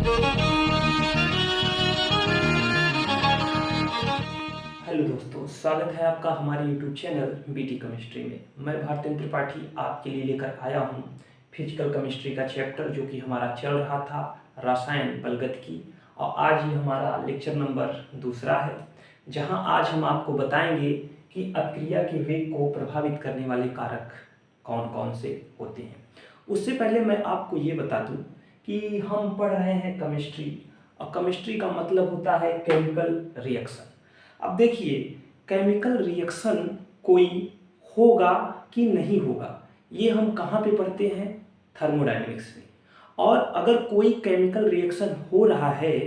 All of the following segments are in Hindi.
हेलो दोस्तों, स्वागत है आपका हमारे यूट्यूब चैनल बीटी केमिस्ट्री में। मैं भारतेंद्र त्रिपाठी आपके लिए लेकर आया हूं फिजिकल केमिस्ट्री का चैप्टर जो कि हमारा चल रहा था रसायन बलगत की। और आज ये हमारा लेक्चर नंबर दूसरा है, जहां आज हम आपको बताएंगे कि अपक्रिया के वेग को प्रभावित करने वाले कारक कौन कौन से होते हैं। उससे पहले मैं आपको ये बता दूं कि हम पढ़ रहे हैं केमिस्ट्री, और केमिस्ट्री का मतलब होता है केमिकल रिएक्शन। अब देखिए, केमिकल रिएक्शन कोई होगा कि नहीं होगा, ये हम कहाँ पे पढ़ते हैं? थर्मोडायनेमिक्स में। और अगर कोई केमिकल रिएक्शन हो रहा है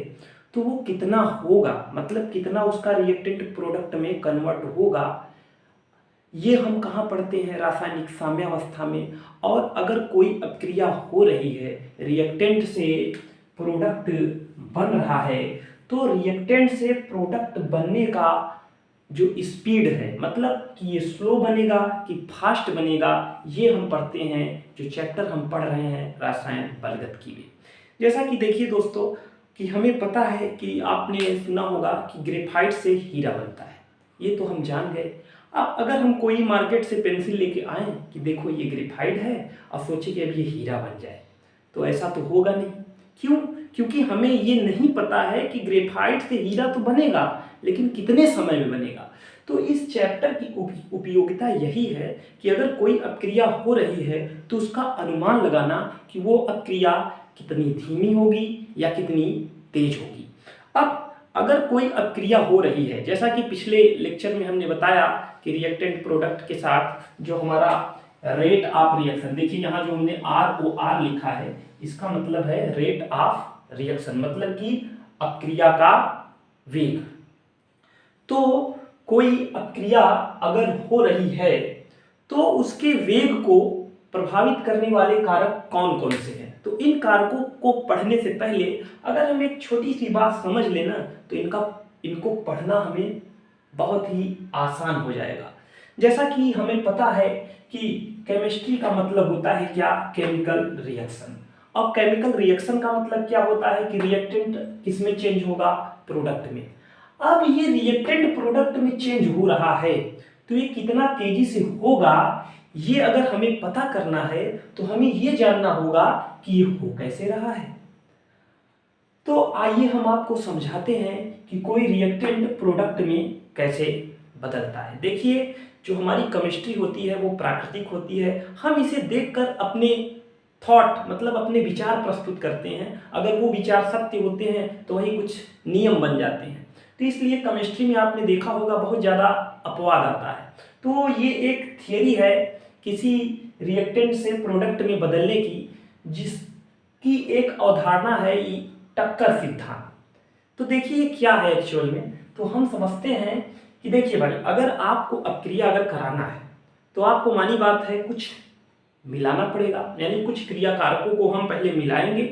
तो वो कितना होगा, मतलब कितना उसका रिएक्टेंट प्रोडक्ट में कन्वर्ट होगा, ये हम कहाँ पढ़ते हैं? रासायनिक साम्यावस्था में। और अगर कोई अपक्रिया हो रही है, रिएक्टेंट से प्रोडक्ट बन रहा है, तो रिएक्टेंट से प्रोडक्ट बनने का जो स्पीड है, मतलब कि ये स्लो बनेगा कि फास्ट बनेगा, ये हम पढ़ते हैं जो चैप्टर हम पढ़ रहे हैं रसायन बलगत की में। जैसा कि देखिए दोस्तों, कि हमें पता है कि आपने सुना होगा कि ग्रेफाइट से हीरा बनता है, ये तो हम जान गए। अब अगर हम कोई मार्केट से पेंसिल लेके आए कि देखो ये ग्रेफाइट है, और सोचे कि अब ये हीरा बन जाए, तो ऐसा तो होगा नहीं। क्यों? क्योंकि हमें ये नहीं पता है कि ग्रेफाइट से हीरा तो बनेगा, लेकिन कितने समय में बनेगा। तो इस चैप्टर की उपयोगिता यही है कि अगर कोई अपक्रिया हो रही है तो उसका अनुमान लगाना कि वो अपक्रिया कितनी धीमी होगी या कितनी तेज होगी। अब अगर कोई अपक्रिया हो रही है, जैसा कि पिछले लेक्चर में हमने बताया कि रिएक्टेंट प्रोडक्ट के साथ जो हमारा रेट ऑफ रिएक्शन, देखिए यहाँ जो हमने ROR लिखा है, इसका मतलब है रेट ऑफ रिएक्शन, मतलब कि अपक्रिया का वेग। तो कोई अपक्रिया अगर हो रही है तो उसके वेग को प्रभावित करने वाले कारक कौन कौन से हैं? तो इन कारकों को पढ़ने से पहले अगर हम एक छोटी सी बात समझ लेना, तो इनको पढ़ना हमें बहुत ही आसान हो जाएगा। जैसा कि हमें पता है कि केमिस्ट्री का मतलब होता है क्या? Chemical reaction. अब केमिकल रिएक्शन का मतलब क्या होता है कि रिएक्टेंट किसमें चेंज होगा? प्रोडक्ट में। अब ये रिएक्टेंट प्रोडक्ट में चेंज हो रहा है, तो ये कितना तेजी से होगा, ये अगर हमें पता करना है तो हमें ये जानना होगा कि ये हो कैसे रहा है। तो आइए हम आपको समझाते हैं कि कोई रिएक्टेंट प्रोडक्ट में कैसे बदलता है। देखिए, जो हमारी केमिस्ट्री होती है वो प्राकृतिक होती है। हम इसे देखकर अपने थॉट, मतलब अपने विचार प्रस्तुत करते हैं। अगर वो विचार सत्य होते हैं तो वही कुछ नियम बन जाते हैं। तो इसलिए केमिस्ट्री में आपने देखा होगा बहुत ज़्यादा अपवाद आता है। तो ये एक थियरी है किसी रिएक्टेंट से प्रोडक्ट में बदलने की, जिसकी एक अवधारणा है टक्कर सिद्धांत। तो देखिए क्या है एक्चुअल में, तो हम समझते हैं कि देखिए भाई, अगर आपको अपक्रिया अगर कराना है तो आपको मानी बात है कुछ मिलाना पड़ेगा, यानी कुछ क्रिया कारकों को हम पहले मिलाएंगे,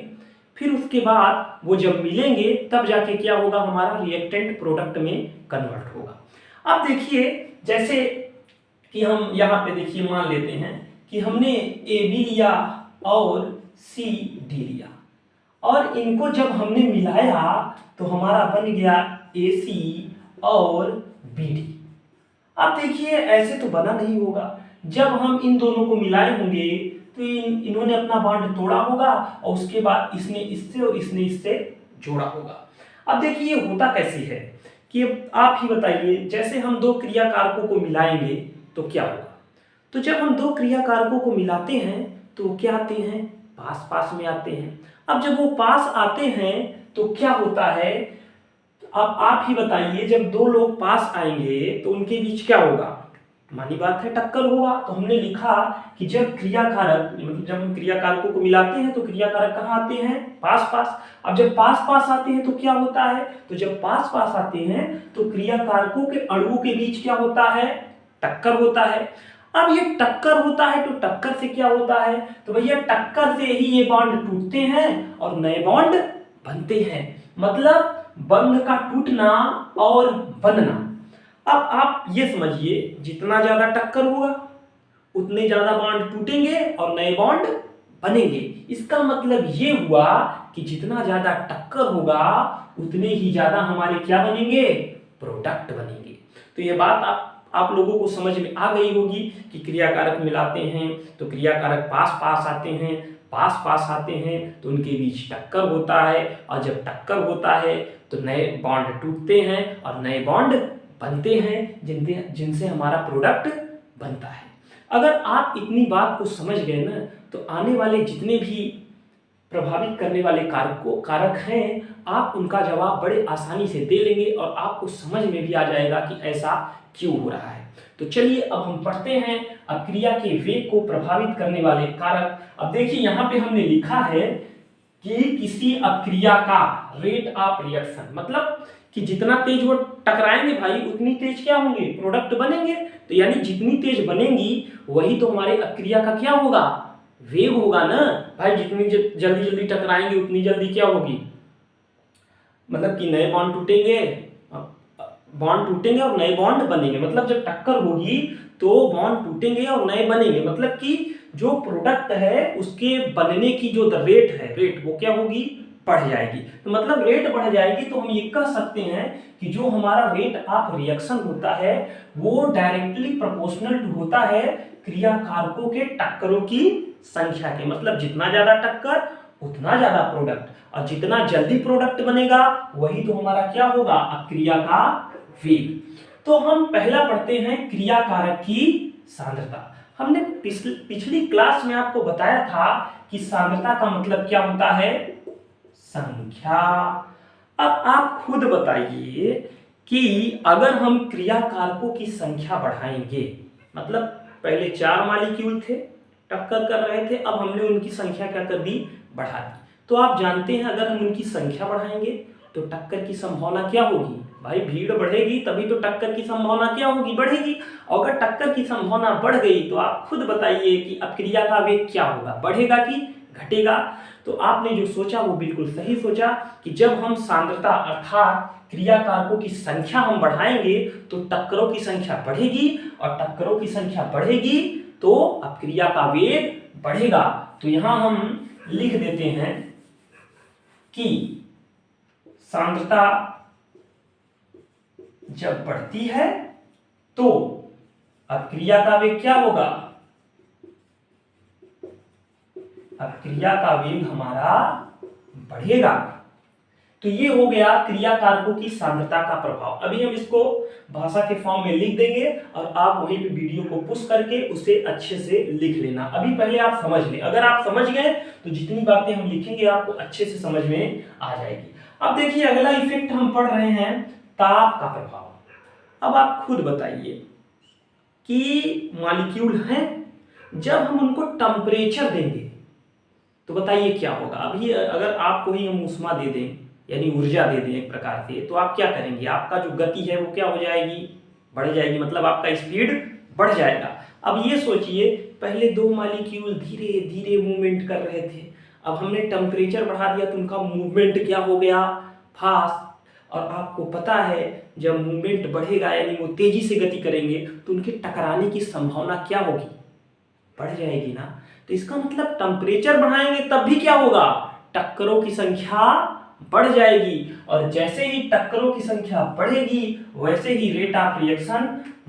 फिर उसके बाद वो जब मिलेंगे तब जाके क्या होगा, हमारा रिएक्टेंट प्रोडक्ट में कन्वर्ट होगा। अब देखिए, जैसे कि हम यहाँ पे देखिए मान लेते हैं कि हमने AB लिया और CD लिया, और इनको जब हमने मिलाया तो हमारा बन गया AC और BD। अब देखिए ऐसे तो बना नहीं होगा, जब हम इन दोनों को मिलाए होंगे तो इन्होंने अपना बॉन्ड तोड़ा होगा, और उसके बाद इसने इससे और इसने इससे जोड़ा होगा। अब देखिए ये होता कैसे है कि आप ही बताइए, जैसे हम दो क्रिया कारकों को मिलाएंगे तो क्या होगा? तो जब हम दो क्रिया कारकों को मिलाते हैं तो क्या आते हैं? पास पास में आते हैं। अब जब वो पास आते हैं तो क्या होता है? अब आप ही बताइए, जब दो लोग पास आएंगे तो उनके बीच क्या होगा? मानी बात है टक्कर होगा। तो हमने लिखा कि जब क्रिया कारक, मतलब जब हम क्रिया कारकों को मिलाते हैं तो क्रिया कारक कहाँ आते हैं? पास पास। अब जब पास पास आते हैं तो क्या होता है? तो जब पास पास आते हैं तो क्रिया कारकों के अणुओं के बीच क्या होता है? टक्कर होता है। अब ये टक्कर होता है तो टक्कर से क्या होता है? तो भैया टक्कर से ही ये बॉन्ड टूटते हैं और नए बॉन्ड बनते हैं, मतलब बंध का टूटना और बनना। अब आप ये समझिए, जितना ज्यादा टक्कर होगा उतने ज्यादा बॉन्ड टूटेंगे और नए बॉन्ड बनेंगे। इसका मतलब ये हुआ कि जितना ज्यादा टक्कर होगा उतने ही ज्यादा हमारे क्या बनेंगे, प्रोडक्ट बनेंगे। तो ये बात आप लोगों को समझ में आ गई होगी कि क्रियाकारक मिलाते हैं तो क्रियाकारक पास पास आते हैं, पास पास आते हैं तो उनके बीच टक्कर होता है, और जब टक्कर होता है तो नए बॉन्ड टूटते हैं और नए बॉन्ड बनते हैं जिनसे हमारा प्रोडक्ट बनता है। अगर आप इतनी बात को समझ गए ना तो आने वाले जितने भी प्रभावित करने वाले कारक हैं आप उनका जवाब बड़े आसानी से दे लेंगे और आपको समझ में भी आ जाएगा कि ऐसा क्यों हो रहा है। तो चलिए अब हम पढ़ते हैं अक्रिया के वेग को प्रभावित करने वाले कारक। अब देखिए यहाँ पे हमने लिखा है कि किसी अक्रिया का रेट ऑफ रिएक्शन, मतलब कि जितना तेज वो टकराएंगे भाई उतनी तेज क्या होंगे, प्रोडक्ट बनेंगे। तो यानी जितनी तेज बनेंगी वही तो हमारे अक्रिया का क्या होगा, वेग होगा ना भाई। जितनी जल्दी जल्दी टकराएंगे उतनी जल्दी क्या होगी, मतलब कि नए बॉन्ड टूटेंगे और नए बॉन्ड बनेंगे। मतलब जब टक्कर होगी तो बॉन्ड टूटेंगे और नए बनेंगे, मतलब कि जो प्रोडक्ट है उसके बनने की जो रेट है, रेट वो क्या होगी, बढ़ जाएगी। तो मतलब रेट बढ़ जाएगी तो हम ये कह सकते हैं कि जो हमारा रेट ऑफ रिएक्शन होता है वो डायरेक्टली प्रोपोर्शनल होता है क्रियाकारकों के टक्करों की संख्या के। मतलब जितना ज्यादा टक्कर उतना ज्यादा प्रोडक्ट, और जितना जल्दी प्रोडक्ट बनेगा वही तो हमारा क्या होगा, अक्रिया का वेग। तो हम पहला पढ़ते हैं क्रियाकारक की सांद्रता। हमने पिछली क्लास में आपको बताया था कि सांद्रता का मतलब क्या होता है, संख्या। अब आप खुद बताइए कि अगर हम क्रियाकारकों की संख्या बढ़ाएंगे, मतलब पहले 4 मॉलिक्यूल थे टक्कर कर रहे थे, अब हमने उनकी संख्या क्या कर दी, बढ़ा दी। तो आप जानते हैं अगर हम उनकी संख्या बढ़ाएंगे तो टक्कर की संभावना क्या होगी भाई, भीड़ बढ़ेगी तभी तो टक्कर की संभावना क्या होगी, बढ़ेगी। और अगर टक्कर की संभावना बढ़ गई तो आप खुद बताइए कि अक्रिया का वेग क्या होगा, बढ़ेगा कि घटेगा। तो आपने जो सोचा वो बिल्कुल सही सोचा कि जब हम सांद्रता अर्थात क्रियाकारकों की संख्या हम बढ़ाएंगे तो टक्करों की संख्या बढ़ेगी, और टक्करों की संख्या बढ़ेगी तो अक्रिया का वेग बढ़ेगा। तो यहां हम लिख देते हैं कि सांद्रता जब बढ़ती है तो अक्रिया का वेग क्या होगा, अक्रिया का वेग हमारा बढ़ेगा। तो ये हो गया क्रियाकारकों की सांद्रता का प्रभाव। अभी हम इसको भाषा के फॉर्म में लिख देंगे और आप वहीं पे वीडियो को पुश करके उसे अच्छे से लिख लेना। अभी पहले आप समझ लें, अगर आप समझ गए तो जितनी बातें हम लिखेंगे आपको अच्छे से समझ में आ जाएगी। अब देखिए अगला इफेक्ट हम पढ़ रहे हैं ताप का प्रभाव। अब आप खुद बताइए कि मॉलिक्यूल हैं, जब हम उनको टेम्परेचर देंगे तो बताइए क्या होगा। अभी अगर आपको ही हम ऊष्मा दे दें यानी ऊर्जा दे दें एक प्रकार से, तो आप क्या करेंगे, आपका जो गति है वो क्या हो जाएगी, बढ़ जाएगी, मतलब आपका स्पीड बढ़ जाएगा। अब ये सोचिए पहले 2 मॉलिक्यूल धीरे धीरे मूवमेंट कर रहे थे, अब हमने टेम्परेचर बढ़ा दिया तो उनका मूवमेंट क्या हो गया, फास्ट। और आपको पता है जब मूवमेंट बढ़ेगा यानी वो तेजी से गति करेंगे तो उनके टकराने की संभावना क्या होगी, बढ़ जाएगी ना। तो इसका मतलब टेम्परेचर बढ़ाएंगे तब भी क्या होगा, टक्करों की संख्या बढ़ जाएगी, और जैसे ही टक्करों की संख्या बढ़ेगी वैसे ही रेट ऑफ रिएक्शन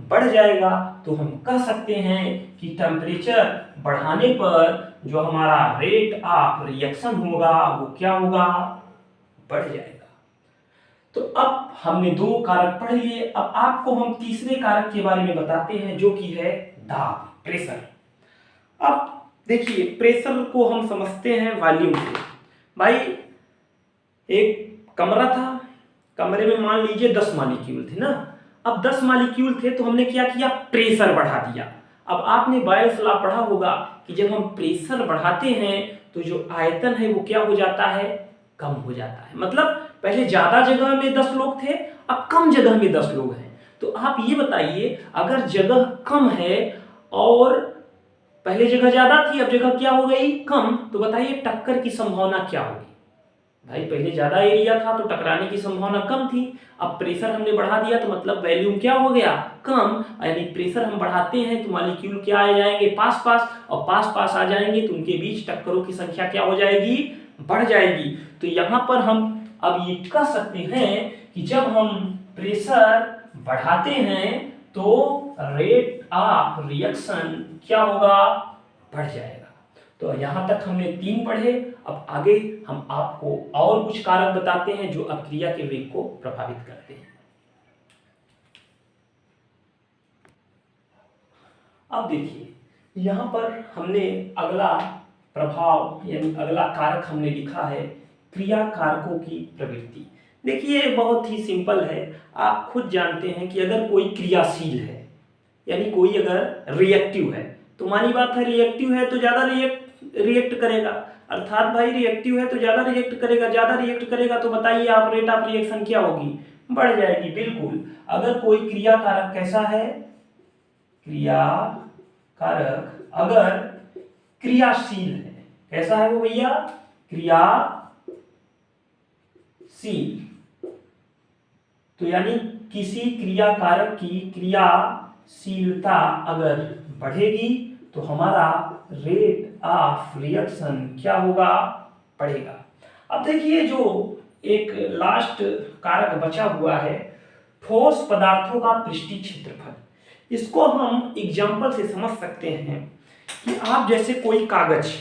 बढ़ जाएगा। तो हम कह सकते हैं कि टेम्परेचर बढ़ाने पर जो हमारा रेट ऑफ रिएक्शन होगा वो क्या होगा, बढ़ जाएगा। तो अब हमने 2 कारक पढ़ लिए, अब आपको हम तीसरे कारक के बारे में बताते हैं जो कि है दाब, प्रेशर। अब देखिए प्रेशर को हम समझते हैं वॉल्यूम से। भाई एक कमरा था, कमरे में मान लीजिए 10 मॉलिक्यूल थे ना, अब 10 मॉलिक्यूल थे तो हमने क्या किया, प्रेशर बढ़ा दिया। अब आपने बायोस लॉ पढ़ा होगा कि जब हम प्रेशर बढ़ाते हैं तो जो आयतन है वो क्या हो जाता है, कम हो जाता है। मतलब पहले ज्यादा जगह में 10 लोग थे, अब कम जगह में 10 लोग हैं। तो आप ये बताइए अगर जगह कम है और पहले जगह ज्यादा थी अब जगह क्या हो गई, कम, तो बताइए टक्कर की संभावना क्या होगी। भाई पहले ज्यादा एरिया था तो टकराने की संभावना कम थी, अब प्रेशर हमने बढ़ा दिया तो मतलब वॉल्यूम क्या हो गया, कम। यानी प्रेशर हम बढ़ाते हैं तो मॉलिक्यूल क्या आ जाएंगे, पास पास, और पास पास आ जाएंगे तो उनके बीच टक्करों की संख्या क्या हो जाएगी, बढ़ जाएगी। तो यहाँ पर हम अब ये कह सकते हैं कि जब हम प्रेशर बढ़ाते हैं तो रेट ऑफ रिएक्शन क्या होगा, बढ़ जाएगा। तो यहाँ तक हमने 3 पढ़े। अब आगे हम आपको और कुछ कारक बताते हैं जो अपक्रिया के वेग को प्रभावित करते हैं। अब देखिए यहाँ पर हमने अगला प्रभाव यानी अगला कारक हमने लिखा है क्रिया कारकों की प्रवृत्ति। देखिए बहुत ही सिंपल है, आप खुद जानते हैं कि अगर कोई क्रियाशील है यानी कोई अगर रिएक्टिव है, तो मानी बात है रिएक्टिव है तो ज़्यादा रिएक्ट करेगा, अर्थात भाई रिएक्टिव है तो ज़्यादा रिएक्ट करेगा तो बताइए आप रेट ऑफ रिएक्शन क्या होगी, बढ़ जाएगी। बिल्कुल, अगर कोई क्रिया कारक कैसा है, क्रिया कारक अगर क्रियाशील है, कैसा है वो भैया, क्रियाशील, तो यानी किसी क्रिया कारक की क्रियाशीलता अगर बढ़ेगी तो हमारा रेट ऑफ रिएक्शन क्या होगा, बढ़ेगा। अब देखिए जो एक लास्ट कारक बचा हुआ है ठोस पदार्थों का पृष्ठीय क्षेत्रफल, इसको हम एग्जाम्पल से समझ सकते हैं कि आप जैसे कोई कागज,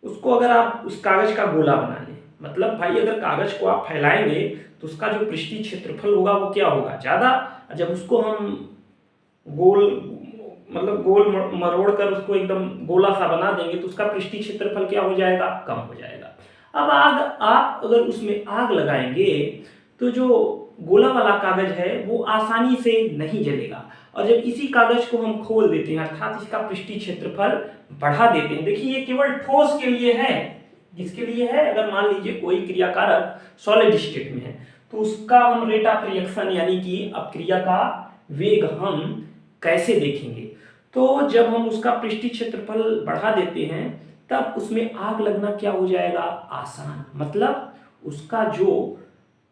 उसको अगर आप उस कागज का गोला बना लें, मतलब भाई अगर कागज को आप फैलाएंगे तो उसका जो पृष्ठीय क्षेत्रफल होगा वो क्या होगा, ज़्यादा। जब उसको हम गोल मरोड़ कर उसको एकदम गोला सा बना देंगे तो उसका पृष्ठीय क्षेत्रफल क्या हो जाएगा, कम हो जाएगा। अब आप अगर उसमें आग लगाएंगे तो जो गोला वाला कागज है वो आसानी से नहीं जलेगा, और जब इसी कागज को हम खोल देते हैं अर्थात इसका पृष्ठीय क्षेत्रफल बढ़ा देते हैं। देखिए ये केवल ठोस के लिए है, किसके लिए है, अगर मान लीजिए कोई क्रिया कारक सॉलिड स्टेट में है तो उसका हम रेट ऑफ रिएक्शन यानी कि अपक्रिया का वेग हम कैसे देखेंगे, तो जब हम उसका पृष्ठीय क्षेत्रफल बढ़ा देते हैं तब उसमें आग लगना क्या हो जाएगा, आसान। मतलब उसका जो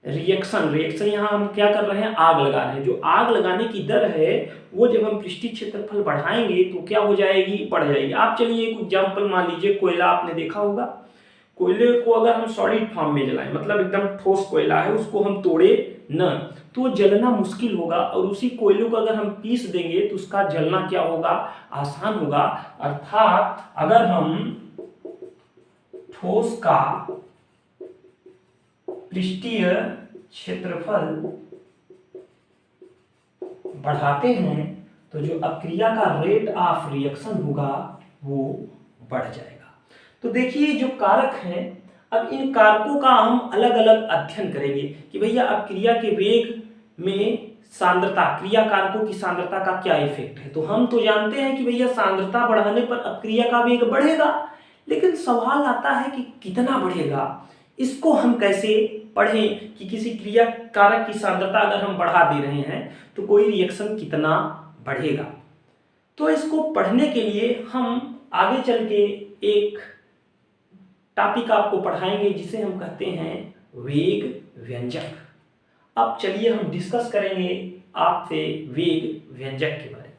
रिएक्शन यहाँ हम क्या कर रहे हैं, आग लगा रहे हैं, जो आग लगाने की दर है वो जब हम पृष्ठीय क्षेत्रफल बढ़ाएंगे तो क्या हो जाएगी, बढ़ जाएगी। आप चलिए एक एग्जाम्पल मान लीजिए, कोयला आपने देखा होगा, कोयले को अगर हम सॉलिड फॉर्म में जलाएं, मतलब एकदम ठोस कोयला है, उसको हम तोड़े न तो जलना मुश्किल होगा, और उसी कोयले को अगर हम पीस देंगे तो उसका जलना क्या होगा, आसान होगा। अर्थात अगर हम ठोस का पृष्ठीय क्षेत्रफल बढ़ाते हैं तो जो अपक्रिया का रेट ऑफ रिएक्शन होगा वो बढ़ जाएगा। तो देखिए जो कारक हैं, अब इन कारकों का हम अलग अलग अध्ययन करेंगे कि भैया अपक्रिया के वेग में सांद्रता, क्रिया कारकों की सांद्रता का क्या इफेक्ट है। तो हम तो जानते हैं कि भैया सांद्रता बढ़ाने पर अपक्रिया का वेग बढ़ेगा, लेकिन सवाल आता है कि कितना बढ़ेगा, इसको हम कैसे पढ़ें कि किसी क्रिया कारक की सांद्रता अगर हम बढ़ा दे रहे हैं तो कोई रिएक्शन कितना बढ़ेगा। तो इसको पढ़ने के लिए हम आगे चल के एक टॉपिक आपको पढ़ाएंगे जिसे हम कहते हैं वेग व्यंजक। अब चलिए हम डिस्कस करेंगे आपसे वेग व्यंजक के बारे में।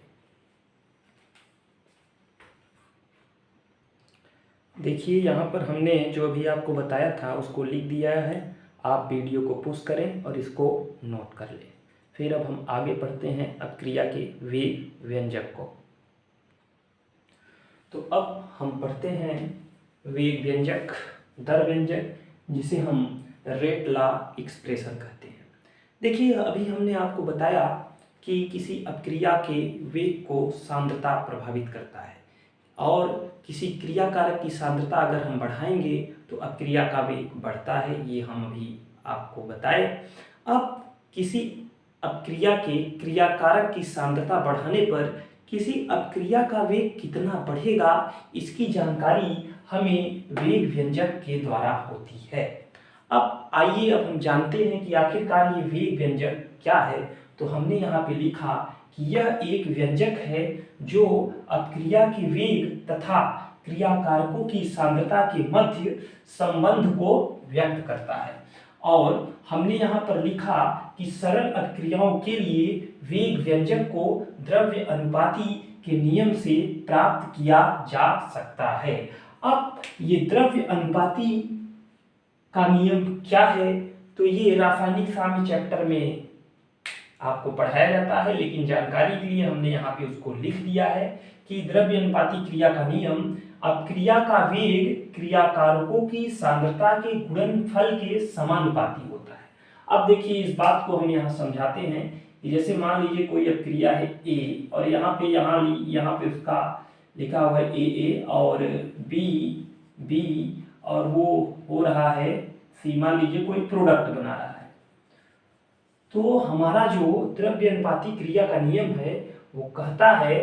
देखिए यहाँ पर हमने जो अभी आपको बताया था उसको लिख दिया है, आप वीडियो को पुश करें और इसको नोट कर लें। फिर अब हम आगे पढ़ते हैं अपक्रिया के वेग व्यंजक को। तो अब हम पढ़ते हैं वेग व्यंजक, दर व्यंजक, जिसे हम रेट लॉ एक्सप्रेशन कहते हैं। देखिए अभी हमने आपको बताया कि किसी अपक्रिया के वेग को सांद्रता प्रभावित करता है, और किसी क्रिया कारक की सांद्रता अगर हम बढ़ाएंगे तो अपक्रिया का वेग बढ़ता है, ये हम अभी आपको बताए। अब किसी अपक्रिया के क्रिया कारक की सांद्रता बढ़ाने पर किसी अपक्रिया का वेग कितना बढ़ेगा, इसकी जानकारी हमें वेग व्यंजक के द्वारा होती है। अब आइए अब हम जानते हैं कि आखिरकार ये वेग व्यंजक क्या है। तो हमने यहाँ पे लिखा कि यह एक व्यंजक है जो अपक्रिया के वेग तथा क्रिया कारकों की सांद्रता के मध्य संबंध को व्यक्त करता है। और हमने यहाँ पर लिखा कि सरल अपक्रियाओं के लिए वेग व्यंजक को द्रव्य अनुपाती के नियम से प्राप्त किया जा सकता है। अब ये द्रव्य अनुपाती का नियम क्या है, तो ये रासायनिक साम्य चैप्टर में आपको पढ़ाया जाता है, लेकिन जानकारी के लिए हमने यहाँ पे उसको लिख दिया है कि द्रव्य अनुपाती क्रिया का नियम, अब क्रिया का वेग क्रिया कारकों की सांद्रता के गुणनफल के समानुपाती होता है। अब देखिए इस बात को हम यहाँ समझाते हैं कि जैसे मान लीजिए कोई अब क्रिया है ए और यहाँ पे उसका लिखा हुआ है ए और बी और वो हो रहा है सी, मान लीजिए कोई प्रोडक्ट बना रहा है, तो हमारा जो द्रव्य अनुपाती क्रिया का नियम है वो कहता है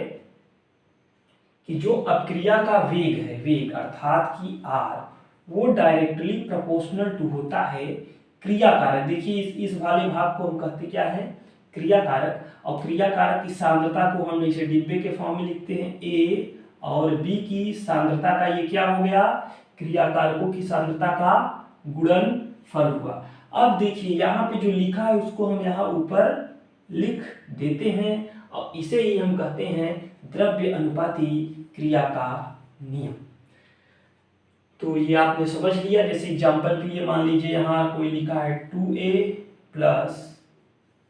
कि जो अपक्रिया का वेग है, वेग अर्थात कि आर, वो डायरेक्टली प्रोपोर्शनल टू होता है क्रिया कारक। देखिए इस वाले भाग को हम कहते क्या है, क्रिया कारक, और क्रिया कारक की सांद्रता को हम इसे डिब्बे के फॉर्म में लिखते हैं ए, और बी की सांद्रता का ये क्या हो गया, क्रिया कारकों की सांद्रता का गुणनफल हुआ। अब देखिए यहाँ पे जो लिखा है उसको हम यहाँ ऊपर लिख देते हैं और इसे ही हम कहते हैं द्रव्य अनुपाती क्रिया का नियम। तो ये आपने समझ लिया। जैसे एग्जांपल के लिए मान लीजिए यहाँ कोई लिखा है 2a प्लस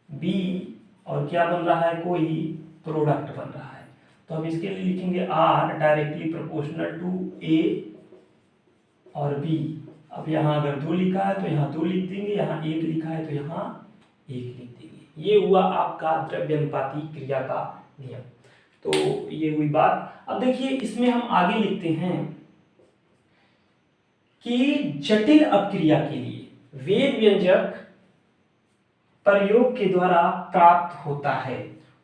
बी और क्या बन रहा है, कोई प्रोडक्ट बन रहा है, तो हम इसके लिए लिखेंगे आर डायरेक्टली प्रोपोर्शनल टू ए और बी। अब यहाँ अगर 2 लिखा है तो यहाँ 2 लिख देंगे, यहाँ 1 लिखा है तो यहाँ 1 लिख देंगे। ये हुआ आपका द्रव्य अनुपाती क्रिया का नियम। तो ये हुई बात। अब देखिए इसमें हम आगे लिखते हैं कि जटिल अपक्रिया के लिए वेग व्यंजक प्रयोग के द्वारा प्राप्त होता है।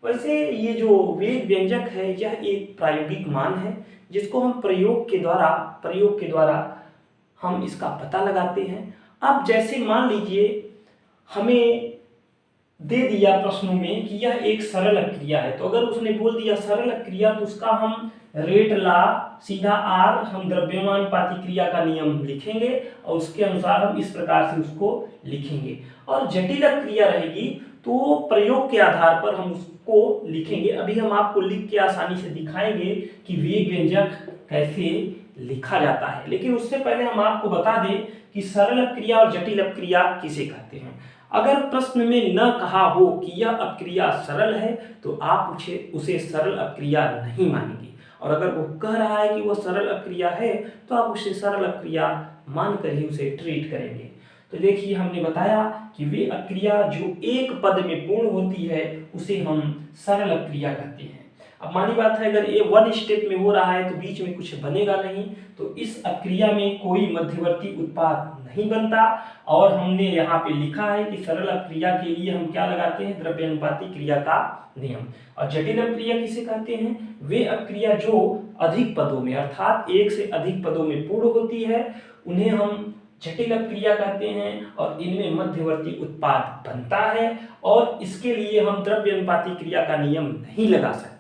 वैसे ये जो वेग व्यंजक है यह एक प्रायोगिक मान है जिसको हम प्रयोग के द्वारा हम इसका पता लगाते हैं। अब जैसे मान लीजिए हमें दे दिया प्रश्नों में कि यह एक सरल अपक्रिया है, तो अगर उसने बोल दिया सरल अपक्रिया तो उसका हम रेट ला सीधा आर हम द्रव्यमानुपाती क्रिया का नियम लिखेंगे और उसके अनुसार हम इस प्रकार से उसको लिखेंगे। और जटिल अपक्रिया रहेगी तो प्रयोग के आधार पर हम उसको लिखेंगे। अभी हम आपको लिख के आसानी से दिखाएंगे कि वेग व्यंजक कैसे लिखा जाता है, लेकिन उससे पहले हम आपको बता दें कि सरल अपक्रिया और जटिल अपक्रिया किसे कहते हैं। अगर प्रश्न में न कहा हो कि यह अपक्रिया सरल है तो आप उसे सरल अपक्रिया नहीं मानेंगे, और अगर वो कह रहा है कि वो सरल अपक्रिया है तो आप उसे सरल अपक्रिया मानकर ही उसे ट्रीट करेंगे। तो देखिए हमने बताया कि वे अपक्रिया जो एक पद में पूर्ण होती है उसे हम सरल अपक्रिया कहते हैं। अब मानी बात है अगर ये 1 स्टेप में हो रहा है तो बीच में कुछ बनेगा नहीं, तो इस अपक्रिया में कोई मध्यवर्ती उत्पाद नहीं बनता। और हमने यहाँ पे लिखा है कि सरल अपक्रिया के लिए हम क्या लगाते हैं, द्रव्य अनुपाती क्रिया का नियम। और जटिल अपक्रिया किसे कहते हैं, वे अपक्रिया जो अधिक पदों में अर्थात एक से अधिक पदों में पूर्ण होती है उन्हें हम जटिल अपक्रिया कहते हैं, और इनमें मध्यवर्ती उत्पाद बनता है और इसके लिए हम द्रव्य अनुपाती क्रिया का नियम नहीं लगा सकते।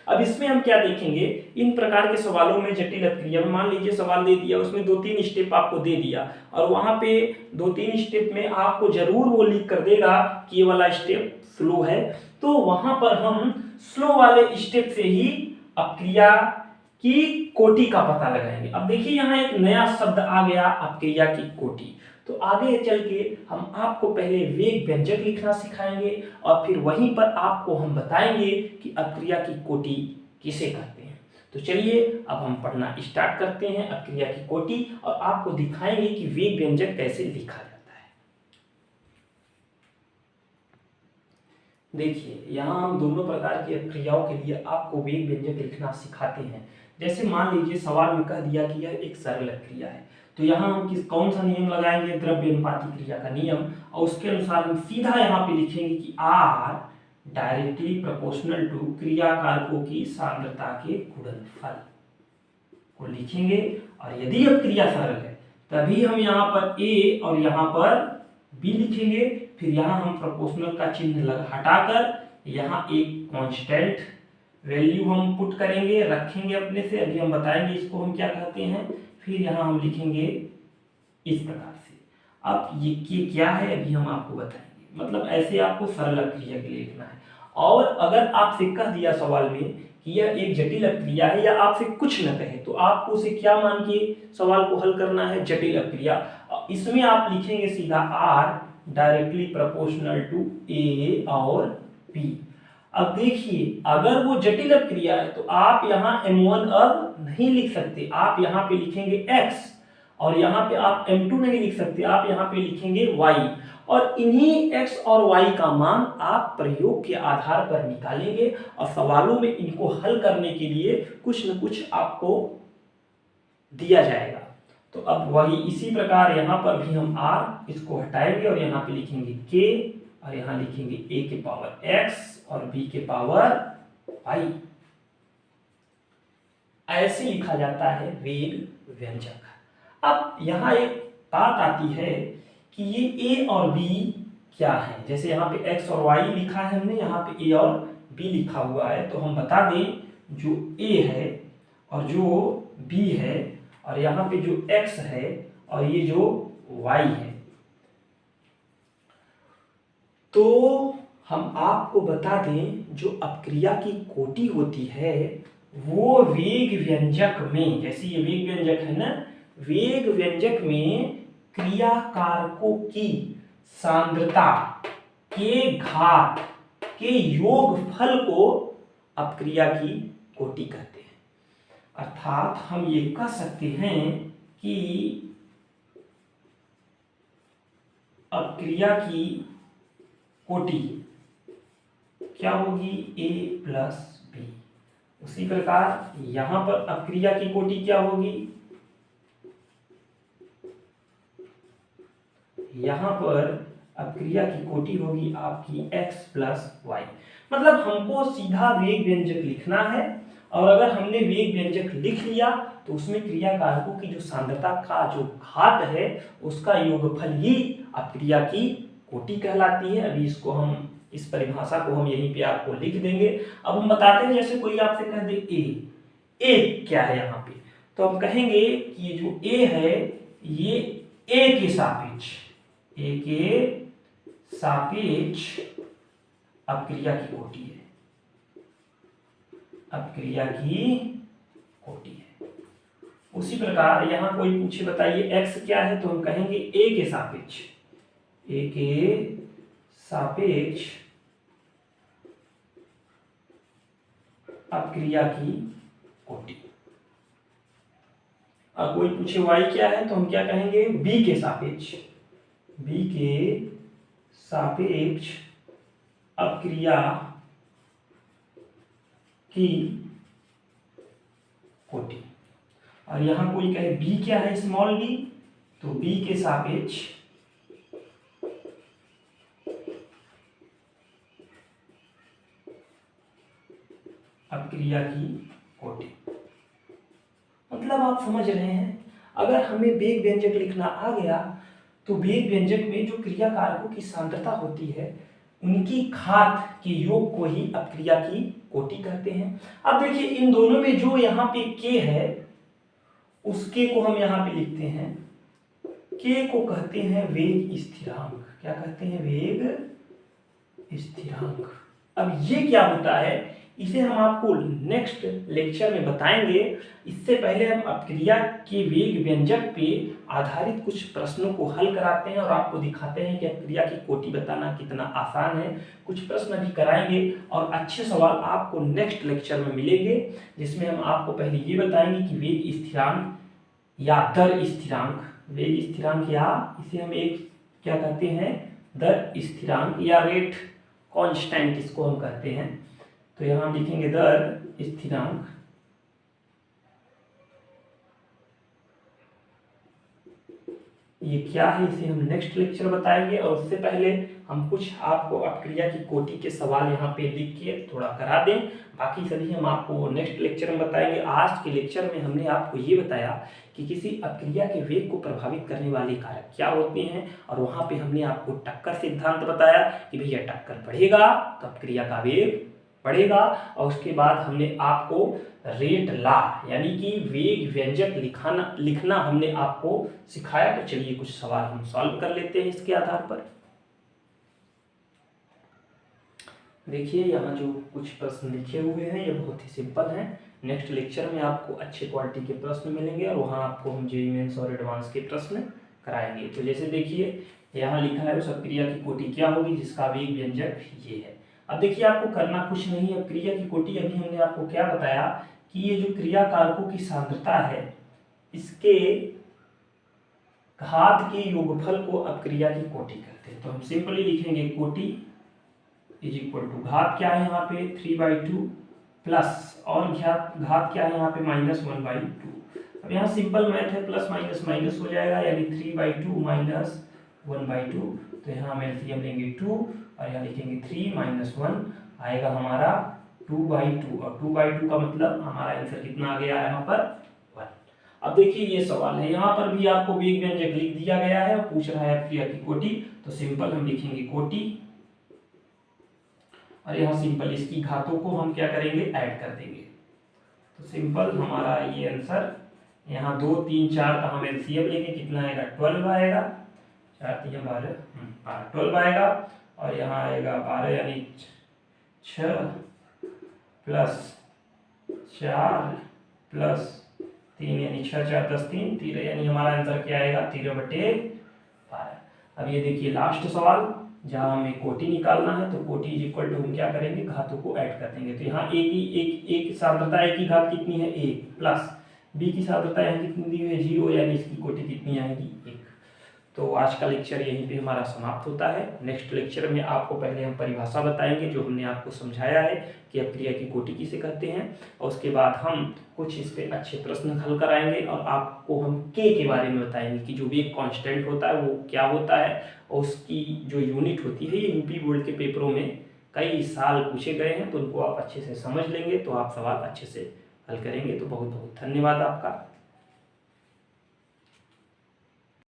अब इसमें हम क्या देखेंगे, इन प्रकार के सवालों में जटिल अपक्रिया में मान लीजिए सवाल दे दिया, उसमें 2-3 स्टेप आपको दे दिया और वहां पे 2-3 स्टेप में आपको जरूर वो लिख कर देगा कि ये वाला स्टेप स्लो है, तो वहां पर हम स्लो वाले स्टेप से ही अपक्रिया की कोटि का पता लगाएंगे। अब देखिए यहाँ एक नया शब्द आ गया, अपक्रिया की कोटि। तो आगे चल के हम आपको पहले वेग व्यंजक लिखना सिखाएंगे और फिर वहीं पर आपको हम बताएंगे कि अपक्रिया की कोटि किसे कहते हैं। तो चलिए अब हम पढ़ना स्टार्ट करते हैं अपक्रिया की कोटि और आपको दिखाएंगे कि वेग व्यंजक कैसे लिखा जाता है। देखिए यहाँ हम दोनों प्रकार की अपक्रियाओं के लिए आपको वेग व्यंजक लिखना सिखाते हैं। जैसे मान लीजिए सवाल में कह दिया कि यह एक सरल अपक्रिया है, तो यहाँ हम कौन सा नियम लगाएंगे, द्रव्य अनुपाती क्रिया का नियम, और उसके अनुसार हम सीधा यहाँ पे लिखेंगे कि आर डायरेक्टली प्रोपोर्शनल टू क्रिया कारकों की सांद्रता के गुणनफल को लिखेंगे। और यदि अपक्रिया सरल है तभी हम यहाँ पर ए और यहाँ पर बी लिखेंगे, फिर यहाँ हम प्रोपोर्शनल का चिन्ह हटाकर यहाँ एक कांस्टेंट वैल्यू हम पुट करेंगे, रखेंगे अपने से। अभी हम बताएंगे इसको हम क्या कहते हैं, फिर यहाँ हम लिखेंगे इस प्रकार से। अब ये क्या है अभी हम आपको बताएंगे, मतलब ऐसे आपको सरल अपक्रिया के लिए लिखना है। और अगर आपसे कह दिया सवाल में कि यह एक जटिल अपक्रिया है या आपसे कुछ न कहे तो आपको उसे क्या मान के सवाल को हल करना है, जटिल अपक्रिया। इसमें आप लिखेंगे सीधा आर डायरेक्टली प्रोपोर्शनल टू ए और बी। अब देखिए अगर वो जटिल अपक्रिया है तो आप यहाँ m1 अब नहीं लिख सकते, आप यहाँ पे लिखेंगे x और यहाँ पे आप m2 नहीं लिख सकते, आप यहाँ पे लिखेंगे y और इन्हीं x और y का मान आप प्रयोग के आधार पर निकालेंगे और सवालों में इनको हल करने के लिए कुछ न कुछ आपको दिया जाएगा। तो अब वही इसी प्रकार यहाँ पर भी हम r इसको हटाएंगे और यहाँ पे लिखेंगे k और यहाँ लिखेंगे a के पावर x और b के पावर y। ऐसे लिखा जाता है वेग व्यंजक। अब यहाँ एक बात आती है कि ये a और b क्या है। जैसे यहाँ पे x और y लिखा है हमने, यहाँ पे a और b लिखा हुआ है, तो हम बता दें जो a है और जो b है और यहाँ पे जो x है और ये जो y है, तो हम आपको बता दें जो अपक्रिया की कोटि होती है वो वेग व्यंजक में, जैसे ये वेग व्यंजक है ना, वेग व्यंजक में क्रिया कारकों की सांद्रता के घात के योगफल को अपक्रिया की कोटि कहते हैं। अर्थात हम ये कह सकते हैं कि अपक्रिया की कोटि क्या होगी, a प्लस बी। उसी प्रकार यहां पर अपक्रिया की कोटि क्या होगी, यहां पर अपक्रिया की कोटि होगी आपकी x प्लस वाई। मतलब हमको सीधा वेग व्यंजक लिखना है और अगर हमने वेग व्यंजक लिख लिया तो उसमें क्रिया कारकों की जो सांद्रता का जो घात है उसका योगफल ही अपक्रिया की कोटि कहलाती है। अभी इसको हम, इस परिभाषा को हम यहीं पे आपको लिख देंगे। अब हम बताते हैं, जैसे कोई आपसे कह दे ए क्या है यहाँ पे, तो हम कहेंगे कि ये जो ए है ये ए के सापेक्ष, ए के सापेक्ष अपक्रिया की कोटि है, अपक्रिया की कोटि है। उसी प्रकार यहाँ कोई पूछे बताइए x क्या है, तो हम कहेंगे a के सापेक्ष, a के सापेक्ष अपक्रिया की कोटि। और कोई पूछे y क्या है, तो हम क्या कहेंगे b के सापेक्ष, b के सापेक्ष अपक्रिया की कोटि। और यहां कोई कहे b क्या है, स्मॉल b, तो b के सापेक्ष अपक्रिया की कोटि। मतलब आप समझ रहे हैं, अगर हमें वेग व्यंजक लिखना आ गया तो वेग व्यंजक में जो क्रिया कारकों की सांद्रता होती है उनकी घात के योग को ही अपक्रिया की कोटि कहते हैं। अब देखिए इन दोनों में जो यहाँ पे k है उसके को हम यहाँ पे लिखते हैं, k को कहते हैं वेग स्थिरांक। क्या कहते हैं, वेग स्थिरांक। अब ये क्या होता है इसे हम आपको नेक्स्ट लेक्चर में बताएंगे। इससे पहले हम अपक्रिया के वेग व्यंजक पे आधारित कुछ प्रश्नों को हल कराते हैं और आपको दिखाते हैं कि अपक्रिया की कोटि बताना कितना आसान है। कुछ प्रश्न भी कराएंगे और अच्छे सवाल आपको नेक्स्ट लेक्चर में मिलेंगे, जिसमें हम आपको पहले ये बताएंगे कि वेग स्थिरांक या दर स्थिरांक, वेग स्थिरांक या इसे हम एक क्या कहते हैं, दर स्थिरांक या रेट कांस्टेंट इसको हम कहते हैं। तो यहां लिखेंगे दर स्थिरांक, ये क्या है इसे हम नेक्स्ट लेक्चर बताएंगे। और उससे पहले हम कुछ आपको अपक्रिया की कोटि के सवाल यहाँ पे लिख के थोड़ा करा दें, बाकी सभी हम आपको नेक्स्ट लेक्चर में बताएंगे। आज के लेक्चर में हमने आपको ये बताया कि किसी अपक्रिया के वेग को प्रभावित करने वाले कारक क्या होते हैं, और वहाँ पे हमने आपको टक्कर सिद्धांत बताया कि भैया टक्कर बढ़ेगा तो अपक्रिया का वेग बढ़ेगा। और उसके बाद हमने आपको रेट ला यानी कि वेग व्यंजक लिखना हमने आपको सिखाया। तो चलिए कुछ सवाल हम सॉल्व कर लेते हैं इसके आधार पर। देखिए यहाँ जो कुछ प्रश्न लिखे हुए हैं ये बहुत ही सिंपल हैं। नेक्स्ट लेक्चर में आपको अच्छे क्वालिटी के प्रश्न मिलेंगे और वहाँ आपको हम जेईई मेंस और एडवांस के प्रश्न कराएंगे। तो जैसे देखिए यहाँ लिखा है उस क्रिया की कोटि क्या होगी जिसका वेग व्यंजक ये है। अब देखिए आपको करना कुछ नहीं है, क्रिया की कोटि अभी हमने आपको क्या बताया कि ये जो क्रिया कारकों की सांद्रता है इसके घात के योगफल को अपक्रिया की कोटि कहते हैं। तो हम सिंपली लिखेंगे कोटि इज इक्वल टू घात क्या है यहाँ पे 3/2 प्लस और घात क्या है यहाँ पे -1/2। अब यहाँ सिंपल मैथ है, प्लस माइनस माइनस हो जाएगा यानी 3/2 माइनस 1/2। तो यहाँ हम एलसीएम लेंगे 2 और यहाँ लिखेंगे 3 - 1 आएगा हमारा 2/2 और 2/2 का मतलब हमारा आंसर कितना आ गया यहाँ पर 1। अब देखिए ये सवाल है, यहाँ पर भी आपको वेग व्यंजक लिख दिया गया है और पूछ रहा है क्रिया की कोटि। तो सिंपल हम लिखेंगे कोटि और यहाँ सिंपल इसकी घातों को हम क्या करेंगे ऐड कर देंगे। तो सिंपल हमारा ये आंसर यहाँ 2 3 4 का हम एलसीएम लेंगे कितना आएगा 12 आएगा, 4 3 12 12 आएगा और यहाँ आएगा 12 यानी 6 प्लस 4 प्लस 3 यानी 6 4 10 3 13 यानी हमारा आंसर क्या आएगा 13/12। अब ये देखिए लास्ट सवाल जहाँ हमें कोटि निकालना है। तो कोटि इज इक्वल टू हम क्या करेंगे घातों को ऐड कर देंगे। तो यहाँ एक सांद्रता एक की घात कितनी है 1 प्लस बी की सांद्रता यहाँ कितनी दी हुई है 0 यानी इसकी कोटि कितनी आएगी 1। तो आज का लेक्चर यहीं पे हमारा समाप्त होता है। नेक्स्ट लेक्चर में आपको पहले हम परिभाषा बताएंगे जो हमने आपको समझाया है कि अपक्रिया की कोटि किसे कहते हैं और उसके बाद हम कुछ इस पे अच्छे प्रश्न हल कराएंगे और आपको हम के बारे में बताएंगे कि जो भी एक कांस्टेंट होता है वो क्या होता है और उसकी जो यूनिट होती है। ये यूपी बोर्ड के पेपरों में कई साल पूछे गए हैं तो उनको आप अच्छे से समझ लेंगे तो आप सवाल अच्छे से हल करेंगे। तो बहुत बहुत धन्यवाद आपका।